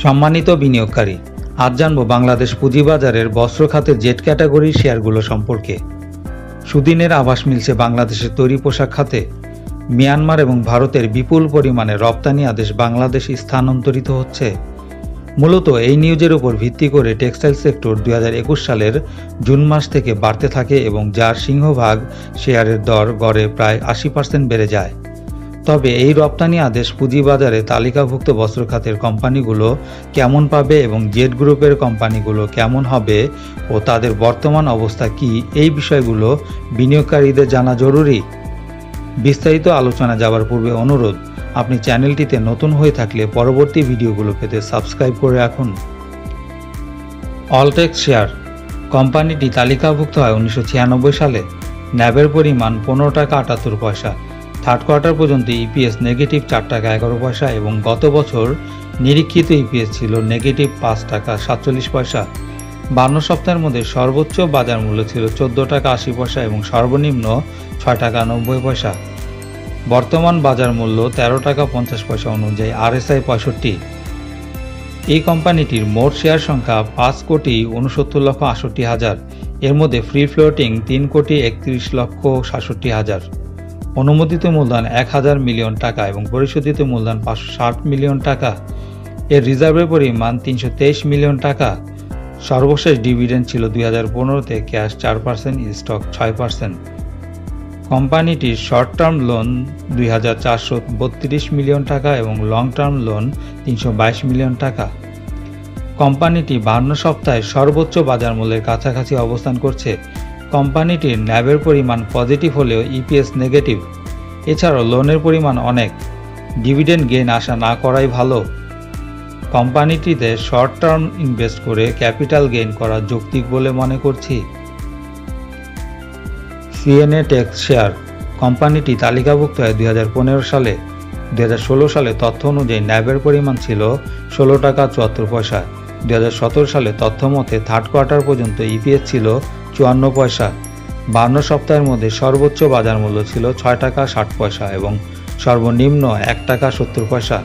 সম্মানিত বিনিয়োগকারী, আজ জানব বাংলাদেশ পুঁজিবাজারের বস্ত্র খাতের জেড ক্যাটাগরির শেয়ারগুলো সম্পর্কে। সুদিনের আভাস মিলছে বাংলাদেশের তৈরি পোশাক খাতে মিয়ানমার এবং ভারতের বিপুল পরিমাণে রপ্তানি আদেশ বাংলাদেশে স্থানান্তরিত হচ্ছে। মূলত এই নিউজের উপর ভিত্তি করে টেক্সটাইল সেক্টর 2021 সালের জুন মাস থেকে বাড়তে থাকে এবং যার সিংহভাগ শেয়ারের দর গড়ে প্রায় 80% বেড়ে যায়। তবে এই রপ্তানি আদেশ পুঁজিবাজারে তালিকাভুক্ত বস্ত্র খাতের কোম্পানিগুলো কেমন পাবে এবং জেড গ্রুপের কোম্পানিগুলো কেমন হবে ও তাদের বর্তমান অবস্থা কি, এই বিষয়গুলো বিনিয়োগকারীদের জানা জরুরি। বিস্তারিত আলোচনা যাওয়ার পূর্বে অনুরোধ, আপনি চ্যানেলটিতে নতুন হয়ে থাকলে পরবর্তী ভিডিওগুলো পেতে সাবস্ক্রাইব করে রাখুন। অলটেক্স শেয়ার কোম্পানিটি তালিকাভুক্ত হয় 1996 সালে। ন্যাবের পরিমাণ 15 টাকা 78 পয়সা। থার্ড কোয়ার্টার পর্যন্ত ইপিএস নেগেটিভ 4 টাকা 11 পয়সা এবং গত বছর নিরীক্ষিত ইপিএস ছিল নেগেটিভ 5 টাকা 47 পয়সা। 52 সপ্তাহের মধ্যে সর্বোচ্চ বাজার মূল্য ছিল 14 টাকা 80 পয়সা এবং সর্বনিম্ন 6 টাকা 90 পয়সা। বর্তমান বাজার মূল্য 13 টাকা 50 পয়সা অনুযায়ী RSI 65। এই কোম্পানিটির মোট শেয়ার সংখ্যা 5,69,68,000। এর মধ্যে ফ্রি ফ্লোটিং 3,31,67,000। অনুমোদিত মূলধন 1000 মিলিয়ন টাকা এবং পরিশোধিত মূলধন 560 মিলিয়ন টাকা। এর রিজার্ভের পরিমাণ 323 মিলিয়ন টাকা। সর্বশেষ ডিভিডেন্ড ছিল 2015-তে, ক্যাশ 4%, স্টক 6%। কোম্পানিটির শর্ট টার্ম লোন 2432 মিলিয়ন টাকা এবং লং টার্ম লোন 322 মিলিয়ন টাকা। কোম্পানিটি 52 সপ্তাহে সর্বোচ্চ বাজার মূল্যের কাছাকাছি অবস্থান করছে। কোম্পানিটির ন্যাবের পরিমাণ পজিটিভ হলেও ইপিএস নেগেটিভ। এছাড়াও লোনের পরিমাণ অনেক। ডিভিডেন্ড গেইন আশা না করাই ভালো। কোম্পানিটিতে শর্ট টার্ম ইনভেস্ট করে ক্যাপিটাল গেইন করা যৌক্তিক বলে মনে করছি। সিএনএ টেক্স শেয়ার কোম্পানিটি তালিকাভুক্ত হয় 2015 সালে। 2016 সালে তথ্য অনুযায়ী ন্যাবের পরিমাণ ছিল 16 টাকা 74 পয়সা। 2017 সালে তথ্য মতে থার্ড কোয়ার্টার পর্যন্ত ইপিএস ছিল 54 পয়সা। 52 সপ্তাহের মধ্যে সর্বোচ্চ বাজার মূল্য ছিল 6 টাকা 60 পয়সা এবং সর্বনিম্ন 1 টাকা 70 পয়সা।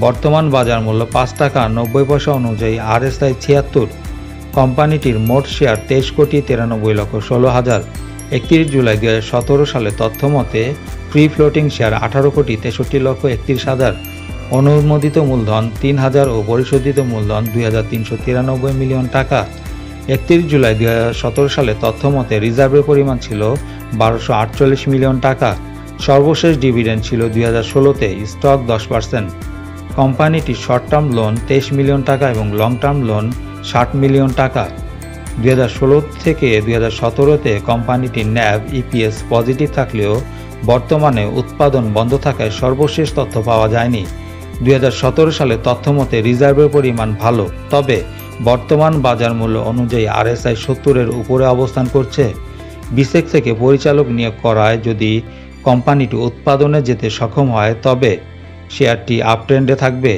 বর্তমান বাজার মূল্য 5 টাকা 90 পয়সা অনুযায়ী RSI 76। কোম্পানিটির মোট শেয়ার 23,93,16,000। 31 জুলাই 2017 সালে তথ্য মতে ফ্রি ফ্লোটিং শেয়ার 18,63,31,000। অনুমোদিত মূলধন 3,000 ও পরিশোধিত মূলধন 2,393 মিলিয়ন টাকা। 31 জুলাই 2017 সালে তথ্য মতে রিজার্ভের পরিমাণ ছিল 1248 মিলিয়ন টাকা। সর্বশেষ ডিভিডেন্ড ছিল 2016-তে, স্টক 10%। কোম্পানিটির শর্ট টার্ম লোন 23 মিলিয়ন টাকা এবং লং টার্ম লোন 60 মিলিয়ন টাকা। 2016 থেকে 2017-তে কোম্পানিটির ন্যাব ইপিএস পজিটিভ থাকলেও বর্তমানে উৎপাদন বন্ধ থাকায় সর্বশেষ তথ্য পাওয়া যায়নি। 2017 সালে তথ্য মতে রিজার্ভের পরিমাণ ভালো, তবে বর্তমান বাজার মূল্য অনুযায়ী RSI 70-এর উপরে অবস্থান করছে। বিসেক থেকে পরিচালক নিয়োগ করায় যদি কোম্পানিটি উৎপাদনে যেতে সক্ষম হয় তবে শেয়ারটি আপট্রেন্ডে থাকবে।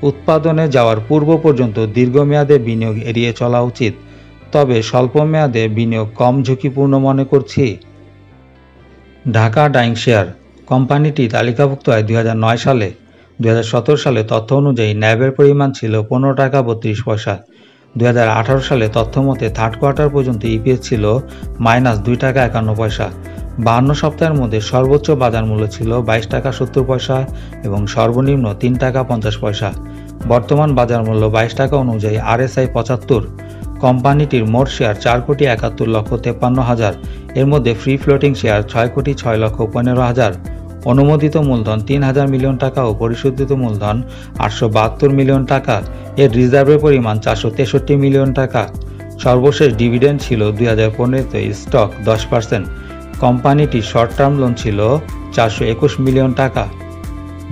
উৎপাদনে যাওয়ার পূর্ব পর্যন্ত দীর্ঘমেয়াদে বিনিয়োগ এড়িয়ে চলা উচিত, তবে স্বল্পমেয়াদে বিনিয়োগ কম ঝুঁকিপূর্ণ মনে করছি। ঢাকা ডাইং শেয়ার কোম্পানিটি তালিকাভুক্ত হয় 2009 সালে। 2017 সালে তথ্য অনুযায়ী ন্যাবের পরিমাণ ছিল 15 টাকা 32 পয়সা। 2018 সালে তথ্য মতে থার্ড কোয়ার্টার পর্যন্ত ইপিএস ছিল -2 টাকা 51 পয়সা। 52 সপ্তাহের মধ্যে সর্বোচ্চ বাজার মূল্য ছিল 22 টাকা 70 পয়সা এবং সর্বনিম্ন 3 টাকা 50 পয়সা। বর্তমান বাজার মূল্য 22 টাকা অনুযায়ী RSI 75। কোম্পানিটির মোট শেয়ার 4,71,53,000। এর মধ্যে ফ্রি ফ্লোটিং শেয়ার 6,06,15,000। অনুমোদিত মূলধন 3,000 মিলিয়ন টাকা ও পরিশোধিত মূলধন 872 মিলিয়ন টাকা। এর রিজার্ভের পরিমাণ 463 মিলিয়ন টাকা। সর্বশেষ ডিভিডেন্ড ছিল 2015-তে, স্টক 10%। কোম্পানিটির শর্ট টার্ম লোন ছিল 421 মিলিয়ন টাকা।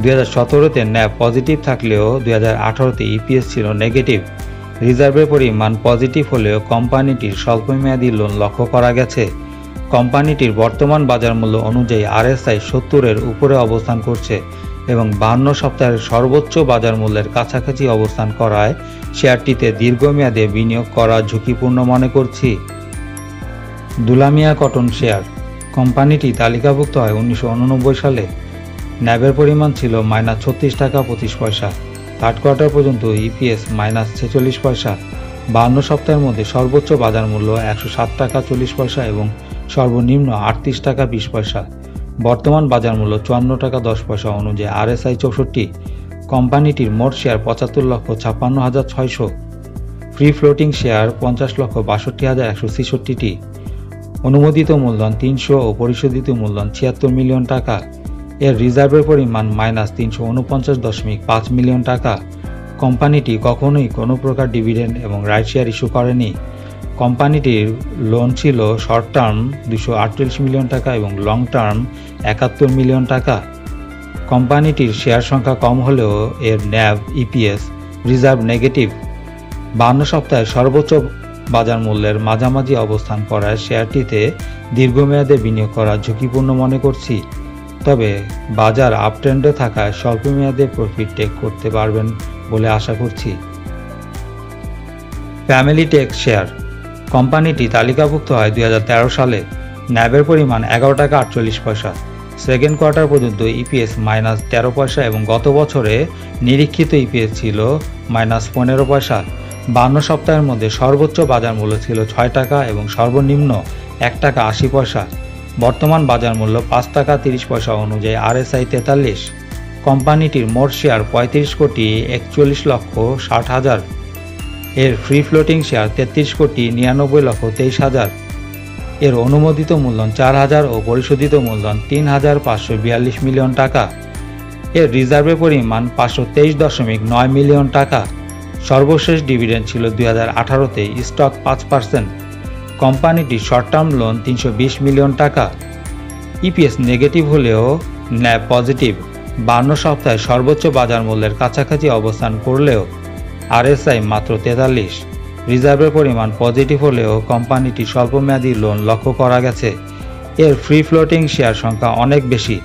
2017-তে ন্যাব পজিটিভ থাকলেও 2018-তে ইপিএস ছিল নেগেটিভ। রিজার্ভের পরিমাণ পজিটিভ হলেও কোম্পানিটির স্বল্পমেয়াদী লোন লক্ষ্য করা গেছে। কোম্পানিটির বর্তমান বাজার মূল্য অনুযায়ী RSI 70-এর উপরে অবস্থান করছে এবং 52 সপ্তাহের সর্বোচ্চ বাজার মূল্যের কাছাকাছি অবস্থান করায় শেয়ারটিতে দীর্ঘমেয়াদে বিনিয়োগ করা ঝুঁকিপূর্ণ মনে করছি। দুলামিয়া কটন শেয়ার কোম্পানিটি তালিকাভুক্ত হয় 1989 সালে। ন্যাবের পরিমাণ ছিল -36 টাকা 25 পয়সা। থার্ড কোয়ার্টার পর্যন্ত ইপিএস -46 পয়সা। 52 সপ্তাহের মধ্যে সর্বোচ্চ বাজার মূল্য 107 টাকা 40 পয়সা এবং সর্বনিম্ন 38 টাকা 20 পয়সা। বর্তমান বাজার মূল্য 54 টাকা 10 পয়সা অনুযায়ী RSI 64। কোম্পানিটির মোট শেয়ার 75,56,600। ফ্রি ফ্লোটিং শেয়ার 50,62,166টি। অনুমোদিত মূলধন 300 ও পরিশোধিত মূলধন 76 মিলিয়ন টাকা। এর রিজার্ভের পরিমাণ -349.5 মিলিয়ন টাকা। কোম্পানিটি কখনোই কোনো প্রকার ডিভিডেন্ড এবং রাইট শেয়ার ইস্যু করেনি। কোম্পানিটির লোন ছিল শর্ট টার্ম 248 মিলিয়ন টাকা এবং লং টার্ম 71 মিলিয়ন টাকা। কোম্পানিটির শেয়ার সংখ্যা কম হলেও এর ন্যাভ ইপিএস রিজার্ভ নেগেটিভ। 52 সপ্তাহে সর্বোচ্চ বাজার মূল্যের মাঝামাঝি অবস্থান করায় শেয়ারটিতে দীর্ঘমেয়াদে বিনিয়োগ করা ঝুঁকিপূর্ণ মনে করছি, তবে বাজার আপট্রেন্ডে থাকায় স্বল্পমেয়াদে প্রফিট টেক করতে পারবেন বলে আশা করছি। Family tech share. কোম্পানিটি তালিকাভুক্ত হয় 2013 সালে। ন্যাবের পরিমাণ 11 টাকা 48 পয়সা। সেকেন্ড কোয়ার্টার পর্যন্ত ইপিএস -13 পয়সা এবং গত বছরে নিরীক্ষিত ইপিএস ছিল -15 পয়সা। 52 সপ্তাহের মধ্যে সর্বোচ্চ বাজার মূল্য ছিল 6 টাকা এবং সর্বনিম্ন 1 টাকা 80 পয়সা। বর্তমান বাজার মূল্য 5 টাকা 30 পয়সা অনুযায়ী RSI 43। কোম্পানিটির মোট শেয়ার 35,41,60,000। এর ফ্রি ফ্লোটিং শেয়ার 33,99,23,000। এর অনুমোদিত মূলধন 4,000 ও পরিশোধিত মূলধন 3,542 মিলিয়ন টাকা। এর রিজার্ভের পরিমাণ 523.9 মিলিয়ন টাকা। সর্বশেষ ডিভিডেন্ড ছিল 2018-তে, স্টক 5%। কোম্পানিটির শর্ট টার্ম লোন 320 মিলিয়ন টাকা। ইপিএস নেগেটিভ হলেও ন্যাব পজিটিভ। 52 সপ্তাহে সর্বোচ্চ বাজার মূল্যের কাছাকাছি অবস্থান করলেও RSI মাত্র 43। রিজার্ভের পরিমাণ পজিটিভ হলেও কোম্পানিটি স্বল্পমেয়াদী লোন লক্ষ্য করা গেছে। এর ফ্রি ফ্লোটিং শেয়ার সংখ্যা অনেক বেশি।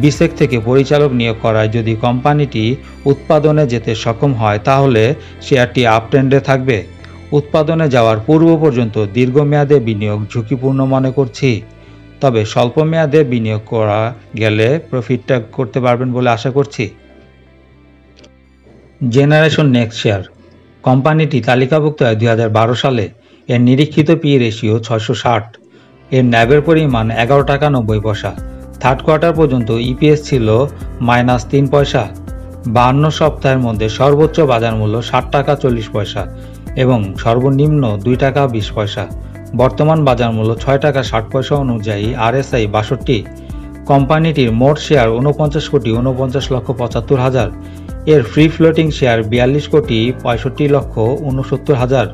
বিসেক থেকে পরিচালক নিয়োগ করায় যদি কোম্পানিটি উৎপাদনে যেতে সক্ষম হয় তাহলে শেয়ারটি আপট্রেন্ডে থাকবে। উৎপাদনে যাওয়ার পূর্ব পর্যন্ত দীর্ঘমেয়াদে বিনিয়োগ ঝুঁকিপূর্ণ মনে করছি, তবে স্বল্পমেয়াদে বিনিয়োগ করা গেলে প্রফিটটা করতে পারবেন বলে আশা করছি। Generation next share. কোম্পানিটি তালিকাভুক্ত হয় 2012 সালে। এর নিরীক্ষিত পি রেশিও 660। এর ন্যাবের পরিমাণ 11 টাকা 90 পয়সা। থার্ড কোয়ার্টার পর্যন্ত ইপিএস ছিল -3 পয়সা। 52 সপ্তাহের মধ্যে সর্বোচ্চ বাজার মূল্য 60 টাকা 40 পয়সা এবং সর্বনিম্ন 2 টাকা 20 পয়সা। বর্তমান বাজার মূল্য 6 টাকা 60 পয়সা অনুযায়ী RSI 62। কোম্পানিটির মোট শেয়ার 49,49,75,000। এর ফ্রি ফ্লোটিং শেয়ার 42,65,69,000।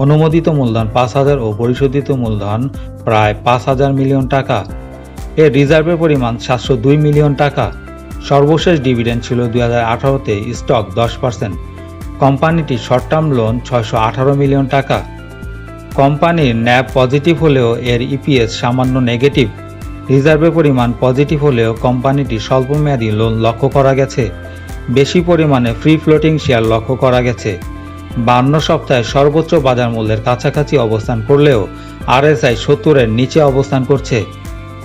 অনুমোদিত মূলধন 5,000 ও পরিশোধিত মূলধন প্রায় 5,000 মিলিয়ন টাকা। এর রিজার্ভের পরিমাণ 702 মিলিয়ন টাকা। সর্বশেষ ডিভিডেন্ড ছিল 2018-তে, স্টক 10%। কোম্পানিটির শর্ট টার্ম লোন 618 মিলিয়ন টাকা। কোম্পানির ন্যাব পজিটিভ হলেও এর ইপিএস সামান্য নেগেটিভ। রিজার্ভের পরিমাণ পজিটিভ হলেও কোম্পানিটির স্বল্পমেয়াদী লোন লক্ষ্য করা গেছে। বেশি পরিমাণে ফ্রি ফ্লোটিং শেয়ার লক্ষ্য করা গেছে। 52 সপ্তাহে সর্বোচ্চ বাজার মূল্যের কাছাকাছি অবস্থান করলেও RSI 70-এর নিচে অবস্থান করছে।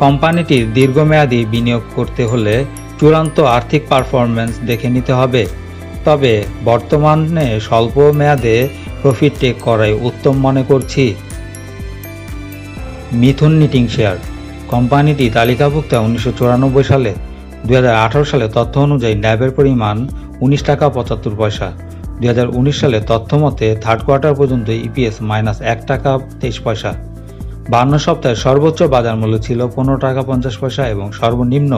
কোম্পানিটির দীর্ঘমেয়াদী বিনিয়োগ করতে হলে চূড়ান্ত আর্থিক পারফরম্যান্স দেখে নিতে হবে, তবে বর্তমানে স্বল্প মেয়াদে প্রফিট টেক করাই উত্তম মনে করছি। মিথুন নিটিং শেয়ার। কোম্পানিটি তালিকাভুক্ত 1994 সালে। 2018 সালে তথ্য অনুযায়ী ন্যাবের পরিমাণ 19 টাকা 75 পয়সা। 2019 সালে তথ্য মতে থার্ড কোয়ার্টার পর্যন্ত ইপিএস -1 টাকা 23 পয়সা। 52 সপ্তাহে সর্বোচ্চ বাজার মূল্য ছিল 15 টাকা 50 পয়সা এবং সর্বনিম্ন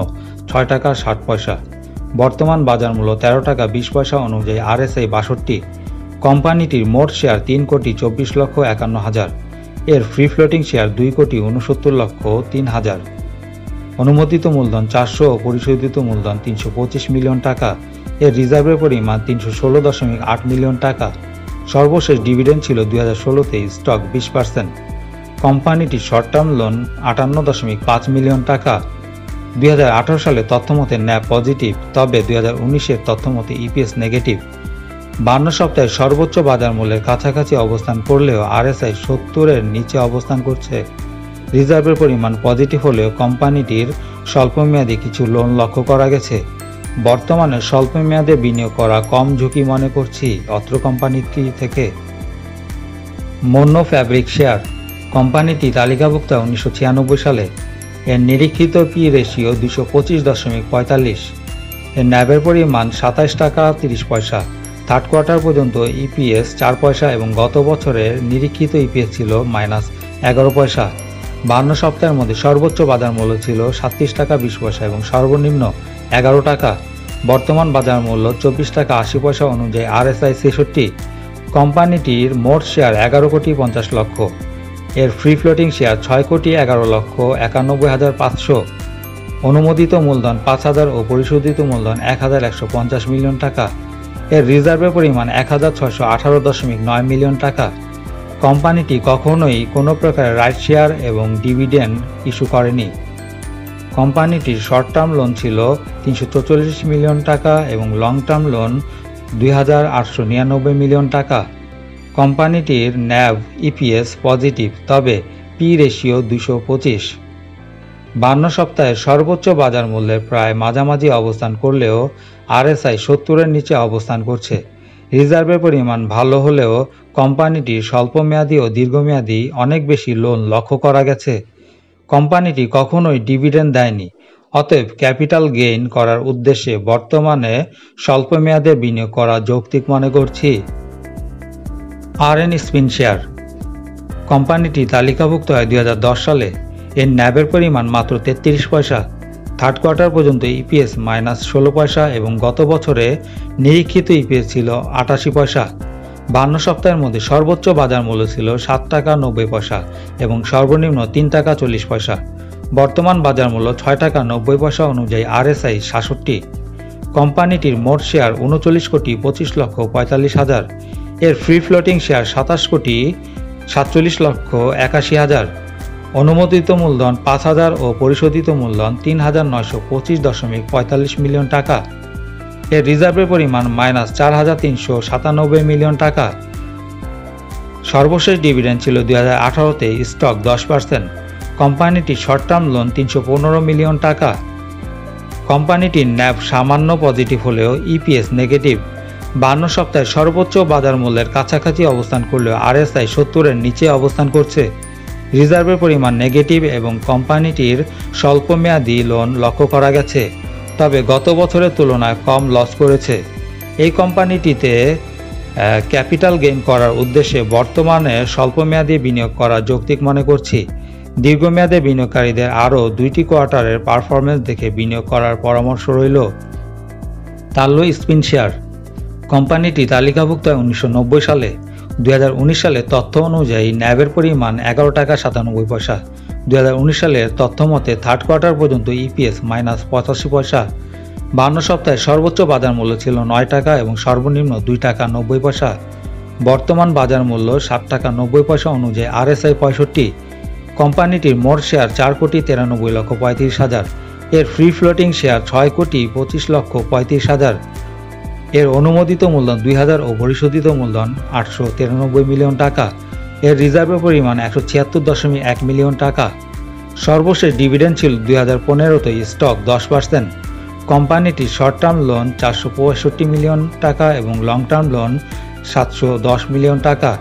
6 টাকা 60 পয়সা। বর্তমান বাজার মূল্য 13 টাকা 20 পয়সা অনুযায়ী RSI 62। কোম্পানিটির মোট শেয়ার 3,24,51,000। এর ফ্রি ফ্লোটিং শেয়ার 2,69,03,000। অনুমোদিত মূলধন 400 ও পরিশোধিত মূলধন 325 মিলিয়ন টাকা। এর রিজার্ভের পরিমাণ 316.8 মিলিয়ন টাকা। সর্বশেষ ডিভিডেন্ড ছিল 2016-তে, স্টক 20%। কোম্পানিটির শর্ট টার্ম লোন 58.5 মিলিয়ন টাকা। 2018 সালে তথ্যমতে ন্যাব পজিটিভ, তবে 2019-এর তথ্যমতে ইপিএস নেগেটিভ। 52 সপ্তাহে সর্বোচ্চ বাজার মূল্যের কাছাকাছি অবস্থান করলেও RSI 70-এর নিচে অবস্থান করছে। রিজার্ভের পরিমাণ পজিটিভ হলেও কোম্পানিটির স্বল্পমেয়াদী কিছু লোন লক্ষ্য করা গেছে। বর্তমানে স্বল্প মেয়াদে বিনিয়োগ করা কম ঝুঁকি মনে করছি অত্র কোম্পানিটি থেকে। মন্য ফ্যাব্রিক শেয়ার, কোম্পানিটি তালিকাভুক্ত 1996 সালে। এর নিরীক্ষিত পি রেশিও 225.45, এর ন্যাবের পরিমাণ 27 টাকা 30 পয়সা। থার্ড কোয়ার্টার পর্যন্ত ইপিএস 4 পয়সা এবং গত বছরের নিরীক্ষিত ইপিএস ছিল -11 পয়সা। 52 সপ্তাহের মধ্যে সর্বোচ্চ বাজার মূল্য ছিল 37 টাকা 20 পয়সা এবং সর্বনিম্ন 11 টাকা। বর্তমান বাজার মূল্য 24 টাকা 80 পয়সা অনুযায়ী RSI 66। কোম্পানিটির মোট শেয়ার 11 কোটি 50 লক্ষ। এর ফ্রি ফ্লোটিং শেয়ার 6 কোটি 11 লক্ষ 91,500। অনুমোদিত মূলধন 5,000 ও পরিশোধিত মূলধন 1,150 মিলিয়ন টাকা। এর রিজার্ভের পরিমাণ 1,618.9 মিলিয়ন টাকা। কোম্পানিটি কখনোই কোনো প্রকার রাইট শেয়ার এবং ডিভিডেন্ড ইস্যু করেনি। কোম্পানিটির শর্ট টার্ম লোন ছিল 344 মিলিয়ন টাকা এবং লং টার্ম লোন 2,899 মিলিয়ন টাকা। কোম্পানিটির ন্যাভ ইপিএস পজিটিভ, তবে পি রেশিও 225। 52 সপ্তাহের সর্বোচ্চ বাজার মূল্যের প্রায় মাঝামাঝি অবস্থান করলেও RSI 70-এর নিচে অবস্থান করছে। রিজার্ভের পরিমাণ ভালো হলেও কোম্পানিটির স্বল্পমেয়াদী ও দীর্ঘমেয়াদী অনেক বেশি লোন লক্ষ্য করা গেছে। কোম্পানিটি কখনোই ডিভিডেন্ড দেয়নি, অতএব ক্যাপিটাল গেইন করার উদ্দেশ্যে বর্তমানে স্বল্পমেয়াদে বিনিয়োগ করা যৌক্তিক মনে করছি। RN স্পিন শেয়ার, কোম্পানিটি তালিকাভুক্ত হয় 2010 সালে। এর ন্যাবের পরিমাণ মাত্র 33 পয়সা। থার্ড কোয়ার্টার পর্যন্ত ইপিএস -16 পয়সা এবং গত বছরে নিরীক্ষিত ইপিএস ছিল 88 পয়সা। 52 সপ্তাহের মধ্যে সর্বোচ্চ বাজার মূল্য ছিল 7 টাকা 90 পয়সা এবং সর্বনিম্ন 3 টাকা 40 পয়সা। বর্তমান বাজার মূল্য 6 টাকা 90 পয়সা অনুযায়ী RSI 66। কোম্পানিটির মোট শেয়ার 39 কোটি 25 লক্ষ 45 হাজার। এর ফ্রি ফ্লোটিং শেয়ার 27 কোটি 47 লক্ষ 81 হাজার। অনুমোদিত মূলধন 5,000 ও পরিশোধিত মূলধন 3,925.45 মিলিয়ন টাকা। এর রিজার্ভের পরিমাণ -4,397 মিলিয়ন টাকা। সর্বশেষ ডিভিডেন্ড ছিল 2018-তে স্টক 10%। কোম্পানিটির শর্ট টার্ম লোন 315 মিলিয়ন টাকা। কোম্পানিটির ন্যাব সামান্য পজিটিভ হলেও ইপিএস নেগেটিভ। 52 সপ্তাহে সর্বোচ্চ বাজার মূল্যের কাছাকাছি অবস্থান করলেও RSI 70-এর নিচে অবস্থান করছে। রিজার্ভের পরিমাণ নেগেটিভ এবং কোম্পানিটির স্বল্পমেয়াদী লোন লক্ষ্য করা গেছে, তবে গত বছরের তুলনায় কম লস করেছে। এই কোম্পানিটিতে ক্যাপিটাল গেইন করার উদ্দেশ্যে বর্তমানে স্বল্পমেয়াদী বিনিয়োগ করা যৌক্তিক মনে করছি। দীর্ঘমেয়াদে বিনিয়োগকারীদের আরও 2টি কোয়ার্টারের পারফরমেন্স দেখে বিনিয়োগ করার পরামর্শ রইল। তাল্লো স্পিন শেয়ার, কোম্পানিটি তালিকাভুক্ত 1990 সালে। 2019 সালের তথ্য অনুযায়ী ন্যাবের পরিমাণ 11 টাকা 97 পয়সা। 2019 সালের তথ্য মতে থার্ড কোয়ার্টার পর্যন্ত ইপিএস -85 পয়সা। 52 সপ্তাহে সর্বোচ্চ বাজার মূল্য ছিল 9 টাকা এবং সর্বনিম্ন 2 টাকা 90 পয়সা। বর্তমান বাজার মূল্য 7 টাকা 90 পয়সা অনুযায়ী RSI 65। কোম্পানিটির মোট শেয়ার 4 কোটি 93 লক্ষ 35 হাজার। এর ফ্রি ফ্লোটিং শেয়ার 6 কোটি 25 লক্ষ 35 হাজার। এর অনুমোদিত মূলধন 2,000 ও পরিশোধিত মূলধন 893 মিলিয়ন টাকা। এর রিজার্ভের পরিমাণ 176.1 মিলিয়ন টাকা। সর্বশেষ ডিভিডেন্ড ছিল 2015-তে স্টক 10%। কোম্পানিটির শর্ট টার্ম লোন 465 মিলিয়ন টাকা এবং লং টার্ম লোন 710 মিলিয়ন টাকা।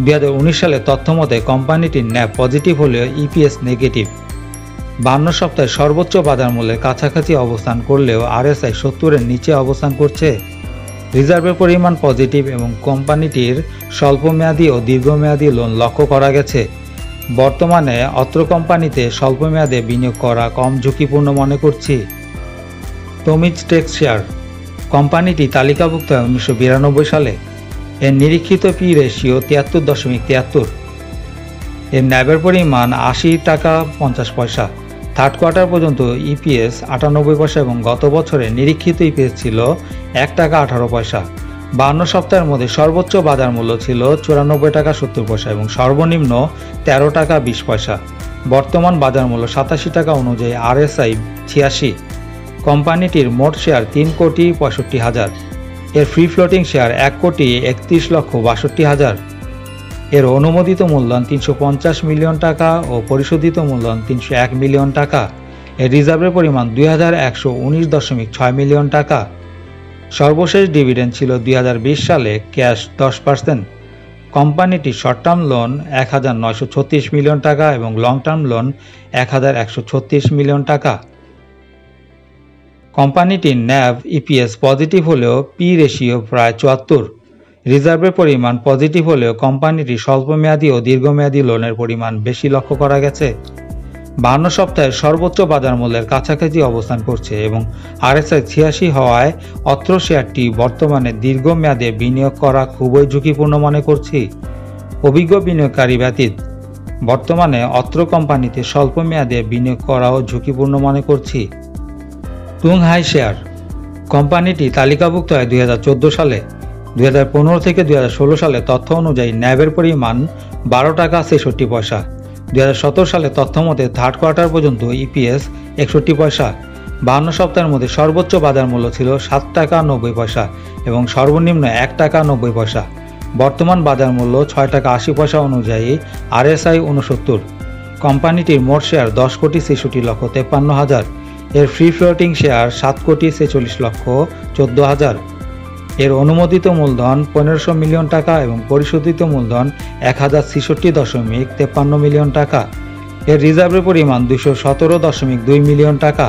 2019 সালে তথ্য মতে কোম্পানিটির ন্যাব পজিটিভ হলেও ইপিএস নেগেটিভ। 52 সপ্তাহে সর্বোচ্চ বাজার মূল্যের কাছাকাছি অবস্থান করলেও RSI 70-এর নিচে অবস্থান করছে। রিজার্ভের পরিমাণ পজিটিভ এবং কোম্পানিটির স্বল্পমেয়াদী ও দীর্ঘমেয়াদী লোন লক্ষ্য করা গেছে। বর্তমানে অত্র কোম্পানিতে স্বল্পমেয়াদে বিনিয়োগ করা কম ঝুঁকিপূর্ণ মনে করছি। তমিজ টেক্স শেয়ার, কোম্পানিটি তালিকাভুক্ত 1992 সালে। এর নিরীক্ষিত পি রেশিও 73.73। এর ন্যাবের পরিমাণ 80 টাকা 50 পয়সা। থার্ড কোয়ার্টার পর্যন্ত ইপিএস 98 পয়সা এবং গত বছরে নিরীক্ষিত ইপিএস ছিল 1 টাকা 18 পয়সা। 52 সপ্তাহের মধ্যে সর্বোচ্চ বাজার মূল্য ছিল 94 টাকা 70 পয়সা এবং সর্বনিম্ন 13 টাকা 20 পয়সা। বর্তমান বাজার মূল্য 87 টাকা অনুযায়ী RSI 86। কোম্পানিটির মোট শেয়ার 3 কোটি 65 হাজার। এর ফ্রি ফ্লোটিং শেয়ার 1 কোটি 31 লক্ষ 62 হাজার। এর অনুমোদিত মূলধন 350 মিলিয়ন টাকা ও পরিশোধিত মূলধন 301 মিলিয়ন টাকা। এর রিজার্ভের পরিমাণ 2119.6 মিলিয়ন টাকা। সর্বশেষ ডিভিডেন্ড ছিল 2020 সালে ক্যাশ 10%। কোম্পানিটির শর্ট টার্ম লোন 1936 মিলিয়ন টাকা এবং লং টার্ম লোন 1136 মিলিয়ন টাকা। কোম্পানিটির ন্যাভ ইপিএস পজিটিভ হলেও পি রেশিও প্রায় 74। রিজার্ভের পরিমাণ পজিটিভ হলেও কোম্পানিটির স্বল্পমেয়াদী ও দীর্ঘমেয়াদী লোনের পরিমাণ বেশি লক্ষ্য করা গেছে। 52 সপ্তাহের সর্বোচ্চ বাজার মূল্যের কাছাকাছি অবস্থান করছে এবং আরএসআই 86 হওয়ায় অত্র শেয়ারটি বর্তমানে দীর্ঘমেয়াদে বিনিয়োগ করা খুবই ঝুঁকিপূর্ণ মনে করছি। অভিজ্ঞ বিনিয়োগকারী ব্যতীত বর্তমানে অত্র কোম্পানিতে স্বল্প মেয়াদে বিনিয়োগ করাও ঝুঁকিপূর্ণ মনে করছি। টুং হাই শেয়ার কোম্পানিটি তালিকাভুক্ত হয় 2014 সালে। 2015 থেকে 2016 সালে তথ্য অনুযায়ী ন্যাবের পরিমাণ 12 টাকা 63 পয়সা। 2017 সালে তথ্য মতে থার্ড কোয়ার্টার পর্যন্ত ইপিএস 61 পয়সা। 52 সপ্তাহের মধ্যে সর্বোচ্চ বাজার মূল্য ছিল 7 টাকা 90 পয়সা এবং সর্বনিম্ন 1 টাকা 90 পয়সা। বর্তমান বাজার মূল্য 6 টাকা 80 পয়সা অনুযায়ী আরএসআই 69। কোম্পানিটির মোট শেয়ার 10 কোটি 66 লক্ষ 53 হাজার। এর ফ্রি ফ্লোটিং শেয়ার 7 কোটি 46 লক্ষ 14 হাজার। এর অনুমোদিত মূলধন 1500 মিলিয়ন টাকা এবং পরিশোধিত মূলধন 1066.53 মিলিয়ন টাকা। এর রিজার্ভের পরিমাণ 217.2 মিলিয়ন টাকা।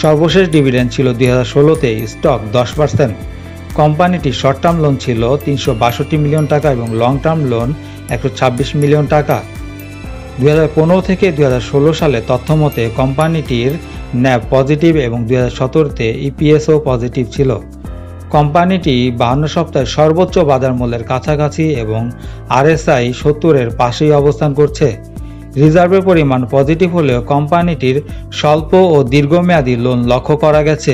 সর্বশেষ ডিভিডেন্ড ছিল 2016-তে স্টক 10%। কোম্পানিটির শর্ট টার্ম লোন ছিল 362 মিলিয়ন টাকা এবং লং টার্ম লোন 126 মিলিয়ন টাকা। 2015 থেকে 2016 সালে তথ্য মতে কোম্পানিটির ন্যাব পজিটিভ এবং 2017-তে ইপিএসও পজিটিভ ছিল। কোম্পানিটি 52 সপ্তাহের সর্বোচ্চ বাজার মূল্যের কাছাকাছি এবং আরএসআই 70-এর পাশেই অবস্থান করছে। রিজার্ভের পরিমাণ পজিটিভ হলেও কোম্পানিটির স্বল্প ও দীর্ঘমেয়াদী লোন লক্ষ্য করা গেছে।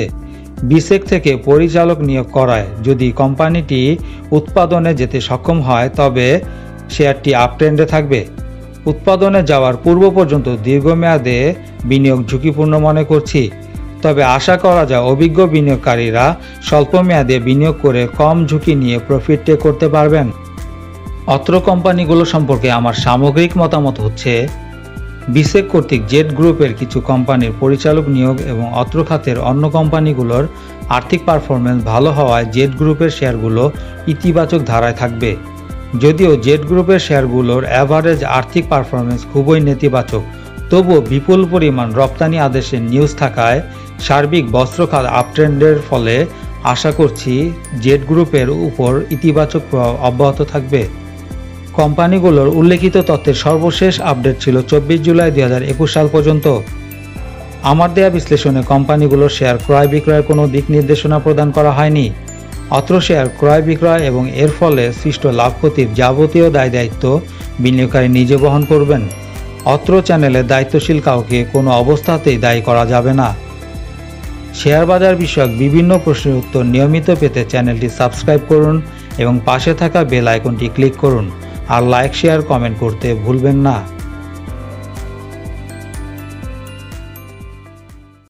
বিসেক থেকে পরিচালক নিয়োগ করায় যদি কোম্পানিটি উৎপাদনে যেতে সক্ষম হয় তবে শেয়ারটি আপট্রেন্ডে থাকবে। উৎপাদনে যাওয়ার পূর্ব পর্যন্ত দীর্ঘমেয়াদে বিনিয়োগ ঝুঁকিপূর্ণ মনে করছি, তবে আশা করা যায় অভিজ্ঞ বিনিয়োগকারীরা স্বল্প মেয়াদে বিনিয়োগ করে কম ঝুঁকি নিয়ে প্রফিট টেক করতে পারবেন। অত্র কোম্পানিগুলো সম্পর্কে আমার সামগ্রিক মতামত হচ্ছে, বিসেক কর্তৃক জেড গ্রুপের কিছু কোম্পানির পরিচালক নিয়োগ এবং অত্র খাতের অন্য কোম্পানিগুলোর আর্থিক পারফরমেন্স ভালো হওয়ায় জেড গ্রুপের শেয়ারগুলো ইতিবাচক ধারায় থাকবে। যদিও জেড গ্রুপের শেয়ারগুলোর অ্যাভারেজ আর্থিক পারফরমেন্স খুবই নেতিবাচক, তবুও বিপুল পরিমাণ রপ্তানি আদেশের নিউজ থাকায় সার্বিক বস্ত্র খাত আপট্রেন্ডের ফলে আশা করছি জেড গ্রুপের উপর ইতিবাচক প্রভাব অব্যাহত থাকবে। কোম্পানিগুলোর উল্লেখিত তথ্যের সর্বশেষ আপডেট ছিল 24 জুলাই 2021 সাল পর্যন্ত। আমার দেয়া বিশ্লেষণে কোম্পানিগুলোর শেয়ার ক্রয় বিক্রয়ের কোনো দিক নির্দেশনা প্রদান করা হয়নি। অত্র শেয়ার ক্রয় বিক্রয় এবং এর ফলে সৃষ্ট লাভ ক্ষতির যাবতীয় দায় দায়িত্ব বিনিয়োগকারী নিজে বহন করবেন। অত্র চ্যানেলে দায়িত্বশীল কাউকে কোনো অবস্থাতেই দায়ী করা যাবে না। শেয়ার বাজার বিষয়ক বিভিন্ন প্রশ্নের উত্তর নিয়মিত পেতে চ্যানেলটি সাবস্ক্রাইব করুন এবং পাশে থাকা বেল আইকনটি ক্লিক করুন আর লাইক শেয়ার কমেন্ট করতে ভুলবেন না।